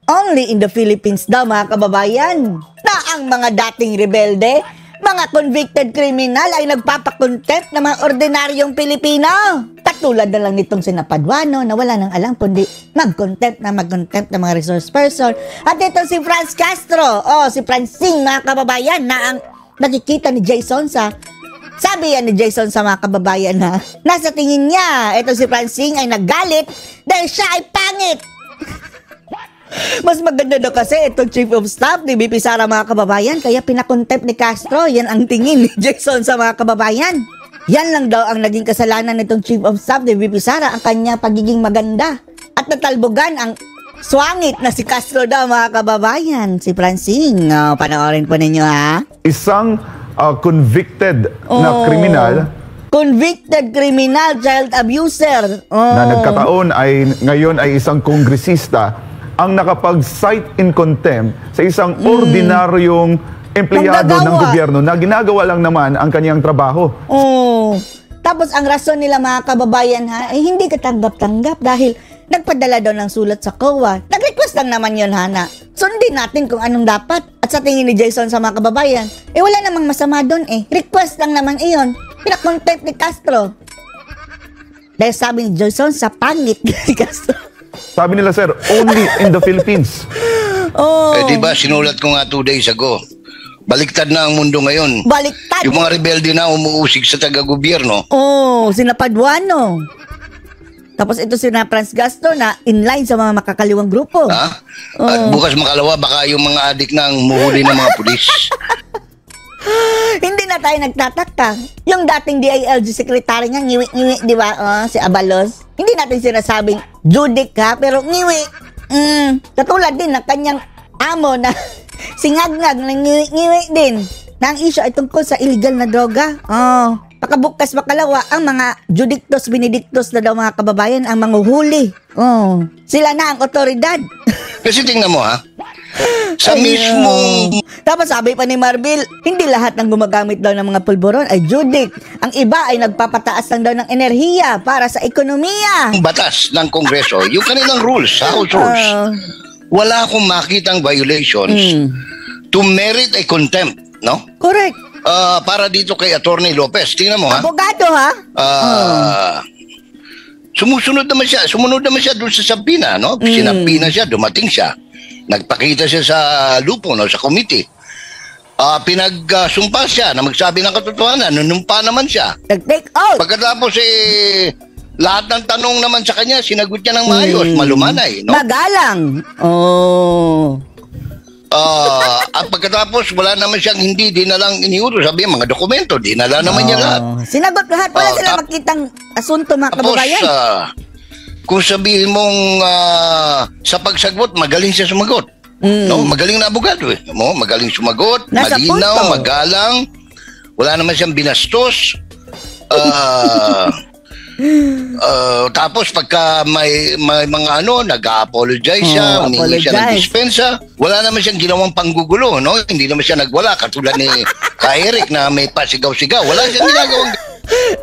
Only in the Philippines daw, mga kababayan, na ang mga dating rebelde, mga convicted criminal ay nagpapakontempt ng mga ordinaryong Pilipino. Katulad na lang nitong sina Paduano na wala nang alam kundi mag-contempt ng mga resource person. At ito si Franz Castro, si Francine, mga kababayan, na ang nakikita ni Jason sa... Sabi yan ni Jason sa mga kababayan na nasa tingin niya, ito si Francine ay naggalit dahil siya ay pangit. Mas maganda daw kasi itong Chief of Staff ni VP Sara, mga kababayan, kaya pinakontempt ni Castro. Yan ang tingin ni Jason sa mga kababayan. Yan lang daw ang naging kasalanan nitong Chief of Staff ni VP Sara, ang kanya pagiging maganda. At natalbogan ang swangit na si Castro daw, mga kababayan. Si Francine, panoorin po ninyo, ha? Isang convicted na kriminal. Convicted criminal, child abuser. Na nagkataon ay ngayon ay isang kongresista ang nakapag-cite in contempt sa isang ordinaryong empleyado ng gobyerno na ginagawa lang naman ang kanyang trabaho. Tapos ang rason nila, mga kababayan, ay hindi katanggap-tanggap dahil nagpadala daw ng sulat sa COA. Nag-request lang naman yun, Hana. Sundin natin kung anong dapat. At sa tingin ni Jason sa mga kababayan, wala namang masama doon Request lang naman iyon. Pinakontempt ni Castro. Dahil sabi ni Jason, sa pangit ni Castro. Sabi nila, sir, only in the Philippines. Diba, sinulat ko nga 2 days ago. Baliktad na ang mundo ngayon. Baliktad? Yung mga rebelde na umuusig sa taga-gobyerno. Sina Paduano. Tapos ito sina Franz Castro na inline sa mga makakaliwang grupo. At bukas makalawa, baka yung mga adik na ang muhuli ng mga pulis. Hindi na tayo nagtataka. Yung dating DILG secretary nga, ngiwi-ngiwi, di ba? Si Abalos. Hindi natin sinasabing Judic, ha? Pero ngiwi. Katulad din ng kanyang amo na singag-ngag na ngiwi-ngiwi din. Na ang issue ay tungkol sa illegal na droga. Pakabukas makalawa, ang mga judictos, benedictos na daw, mga kababayan, ang manguhuli. Sila na ang otoridad. Kasi tingnan mo, ha? Sa mismo... Tapos sabi pa ni Marbil, hindi lahat ng gumagamit daw ng mga pulburon ay judic. Ang iba ay nagpapataas lang daw ng enerhiya para sa ekonomiya. Batas ng Kongreso, yung kanilang rules, House rules, wala akong makitang violations to merit a contempt, no? Correct. Para dito kay Attorney Lopez, tingnan mo, ha? Abogado, ha? Sumunod naman siya doon sa Sabina, no? Sinabina siya, dumating siya. Nagpakita siya sa lupo, no, sa committee. Pinagsumpa siya na magsabi ng katotohanan, nunumpa naman siya. Nag-take out. Pagkatapos lahat ng tanong naman sa kanya, sinagot niya ng maayos, malumanay, no? Magalang. At pagkatapos, wala naman siyang hindi dinalang iniuro. Sabi mga dokumento, dinala naman niya lahat. Sinagot lahat. Wala sila makitang asunto, mga kababayan. Kung sabihin mong sa pagsagot, magaling siya sumagot. No? Magaling na abogado magaling sumagot, Nasa malinaw, punto. magalang. Wala naman siyang binastos. Tapos pagka may mga nag-apologize siya, humingi siya ng dispensa. Wala naman siyang ginawang panggugulo, no? Hindi naman siya nagwala katulad ni Ka-Eric na may pasigaw-sigaw. Wala siyang ginagawang...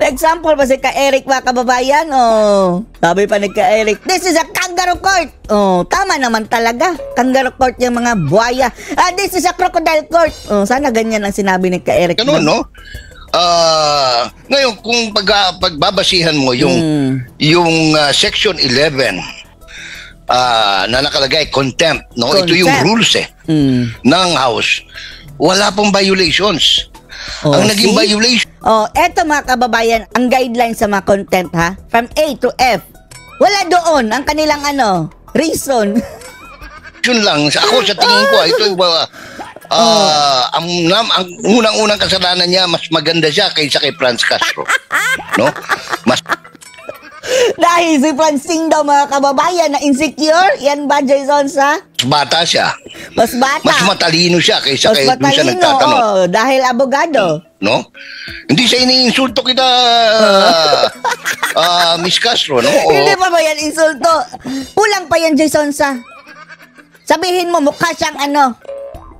Example pa si Ka-Eric, mga kababayan. Sabi pa ni Ka-Eric, this is a kangaroo court. Tama naman talaga. Kangaroo court yung mga buhaya. This is a crocodile court. Sana ganyan ang sinabi ni Ka-Eric. Ganun, no? Ngayon, kung pagbabasihan mo yung Section 11 na nakalagay contempt, no? Ito yung rules ng House. Wala pong violations. Ang naging violation. Eto, mga kababayan, ang guidelines sa mga contempt, ha? From A to F. Wala doon ang kanilang reason. Yun lang. Ako sa tingin ko, ito ang unang-unang kasalanan niya, mas maganda siya kaysa kay Franz Castro. No? Dahil si Francine daw, mga kababayan, na insecure. Yan ba, Jason, sa? Bata siya. Mas bata. Mas matalino siya kaysa kay doon siya nagtatanong. Dahil abogado. No? Hindi siya iniinsulto kita, Miss Castro, no? Hindi pa ba yan insulto? Kulang pa yan, Jason, sa? Sabihin mo, mukha siyang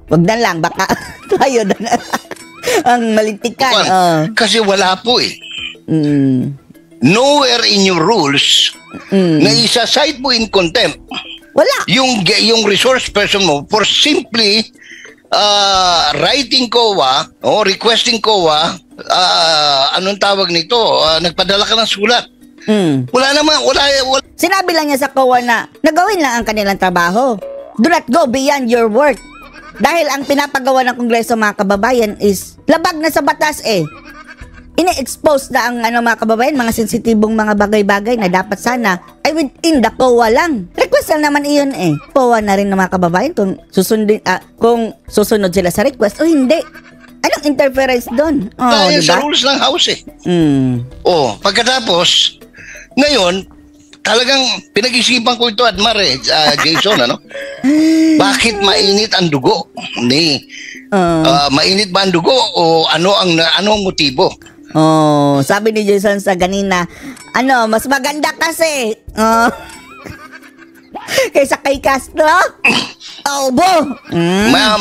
wag na lang, baka tayo na ang malintikan. Kasi wala po Nowhere in your rules na isa-cite mo in contempt Wala. Yung resource person mo for simply writing COA o requesting COA, anong tawag nito? Nagpadala ka ng sulat. Wala naman, wala. Sinabi lang niya sa COA na nagawin lang ang kanilang trabaho. Do not go beyond your work. Dahil ang pinapagawa ng Kongreso, mga kababayan, is labag na sa batas eh. Ine-expose na ang mga kababayan, mga sensitibong mga bagay-bagay na dapat sana ay within the COA lang. Request lang naman iyon eh. COA na rin ng mga kababayan kung susunod sila sa request o hindi. Anong interference doon? Dahil diba? sa rules ng House eh. Pagkatapos, ngayon, talagang pinag-isipan ko ito, Admar Jason, ano? Bakit mainit ang dugo? Mainit ba ang dugo o ano ang motibo? Sabi ni Jason sa ganina, mas maganda kasi kaysa kay Castro.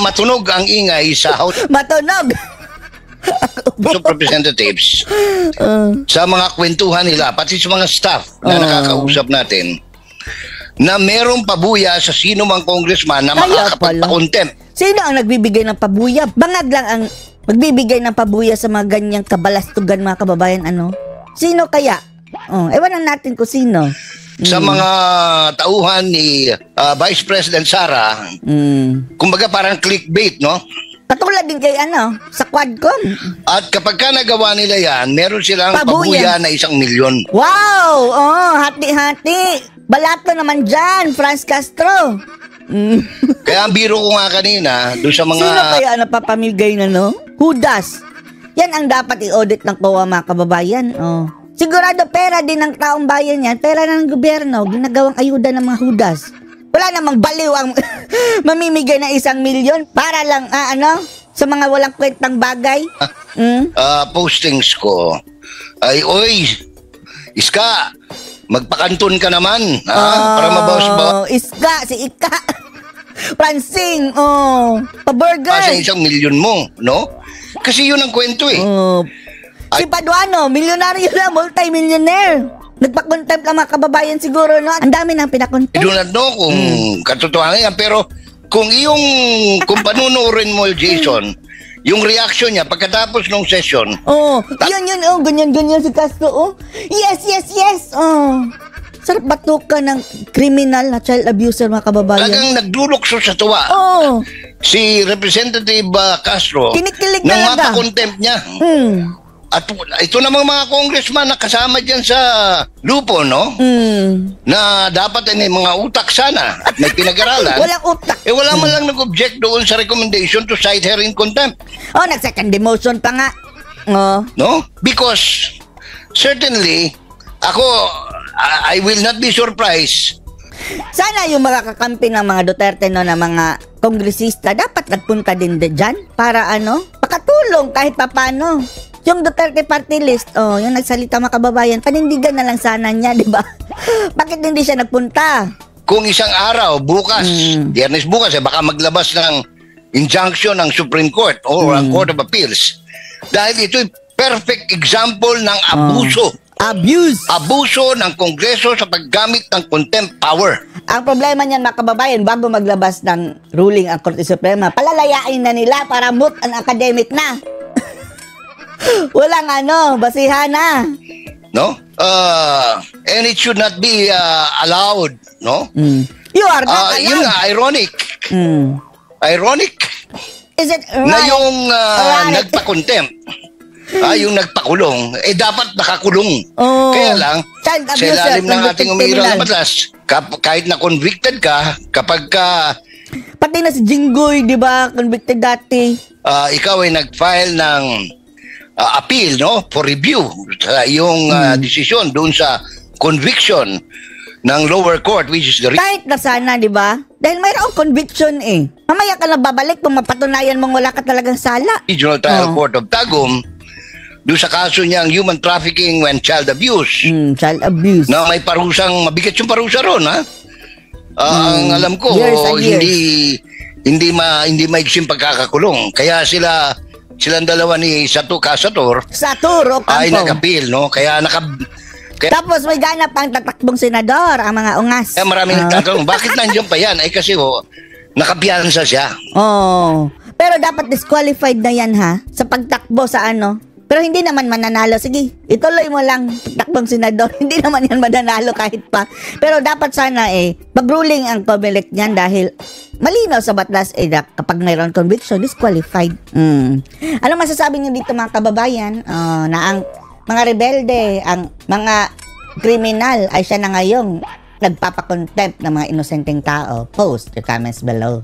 Matunog ang ingay sa House Matunog. of Representatives sa mga kwentuhan nila, pati sa mga staff na nakakausap natin, na merong pabuya sa sino mang congressman na makakapagpa-contempt. Sino ang nagbibigay ng pabuya? Bangag lang ang magbibigay ng pabuya sa mga ganyang kabalastugan, mga kababayan. Sino kaya? Ewanan natin kung sino. Sa mga tauhan ni Vice President Sara, kumbaga parang clickbait, no? Katulad din kay sa Quadcom. At kapag ka nagawa nila yan, meron silang pabuya na 1 milyon. Wow! Hati-hati. Balato naman dyan, Franz Castro. Kaya ang biro ko nga kanina, doon sa mga... Sino kaya napapamigay na, Judas. Yan ang dapat i-audit ng COA, mga kababayan. Sigurado pera din ng taong bayan yan. Pera ng gobyerno, ginagawang ayuda ng mga Judas. Wala namang baliw ang mamimigay ng 1 milyon para lang, sa mga walang kwentang bagay. Postings ko ay, oy, Iska, magpakanton ka naman, para mabawas. Iska, si Ika. Francine, pa-burger. Sa 1 milyon mo, no? Kasi yun ang kwento eh. Si Paduano, milyonaryo na, multi-millionaire. Nagpa-contempt lang mga kababayan siguro, no? Ang dami nang pinakontempt. I do not know kung katotohanan yan, pero kung kung panunuorin mo, Jason, yung reaction niya pagkatapos ng session. Ganyan si Castro, Yes. Sarap batukan ng criminal na child abuser, mga kababayan. Talagang nagdulokso sa tuwa. Si Representative Castro, kinikilig nang talaga. mapa-contempt niya. At ito namang mga congressman na kasama dyan sa lupo, no? Na dapat ay mga utak sana at may pinag-aralan. Walang utak. Wala man lang nag-object doon sa recommendation to cite her in contempt. Nag-second demotion pa nga. No? Because certainly, I will not be surprised. Sana yung mga kakampi ng mga Duterte, na mga kongresista, dapat nagpunta din dyan para pakatulong kahit papano. Yung Duterte party list, yung nagsalita mga kababayan, panindigan na lang sana niya, di ba? Bakit hindi siya nagpunta? Kung isang araw, bukas, Biyernes bukas, baka maglabas ng injunction ng Supreme Court o ang Court of Appeals. Dahil ito perfect example ng abuso. Abuso ng Kongreso sa paggamit ng contempt power. Ang problema niyan, mga kababayan, bago maglabas ng ruling ang Korte Suprema, palalayain na nila para moot ang academic na. Walang basihan na. No? And it should not be allowed, no? You are not allowed. Yun nga, ironic. Ironic. Is it right? Na yung nagpa-contempt, yung nagpakulong, dapat nakakulong. Kaya lang, sa ilalim ng ating umiiral na batas, kahit na convicted ka, kapag pati na si Jinggoy, di ba? Convicted dati. Ikaw ay nag-file ng appeal, no? For review sa iyong desisyon doon sa conviction ng lower court, which is the... Kahit na sana, di ba? Dahil mayroong conviction Mamaya ka na babalik kung mapatunayan mong wala ka talagang sala. Regional Trial Court of Tagum, doon sa kaso niyang human trafficking and child abuse. Child abuse. Na may parusang, mabigat yung parusa ron, ha? Ang alam ko, years and years. hindi maigsim pagkakakulong. Kaya silang dalawa ni Sator Ocampo ay nag-appeal, no? Kaya Tapos may ganap ang tatakbong senador, ang mga ungas. Maraming nagtatanong, bakit nandiyan pa yan? Ay kasi nakapiyansa siya. Oh. Pero dapat disqualified na yan ha, sa pagtakbo sa ano. Pero hindi naman mananalo. Sige, ituloy mo lang, takbong senador. Hindi naman yan mananalo kahit pa. Pero dapat sana pag-ruling ang COMELEC niyan dahil malinaw sa batas kapag mayroon conviction, disqualified. Ano masasabi niyo dito mga kababayan? Na ang mga rebelde, ang mga kriminal ay siya na ngayong nagpapakontempt ng mga inosenteng tao. Post your comments below.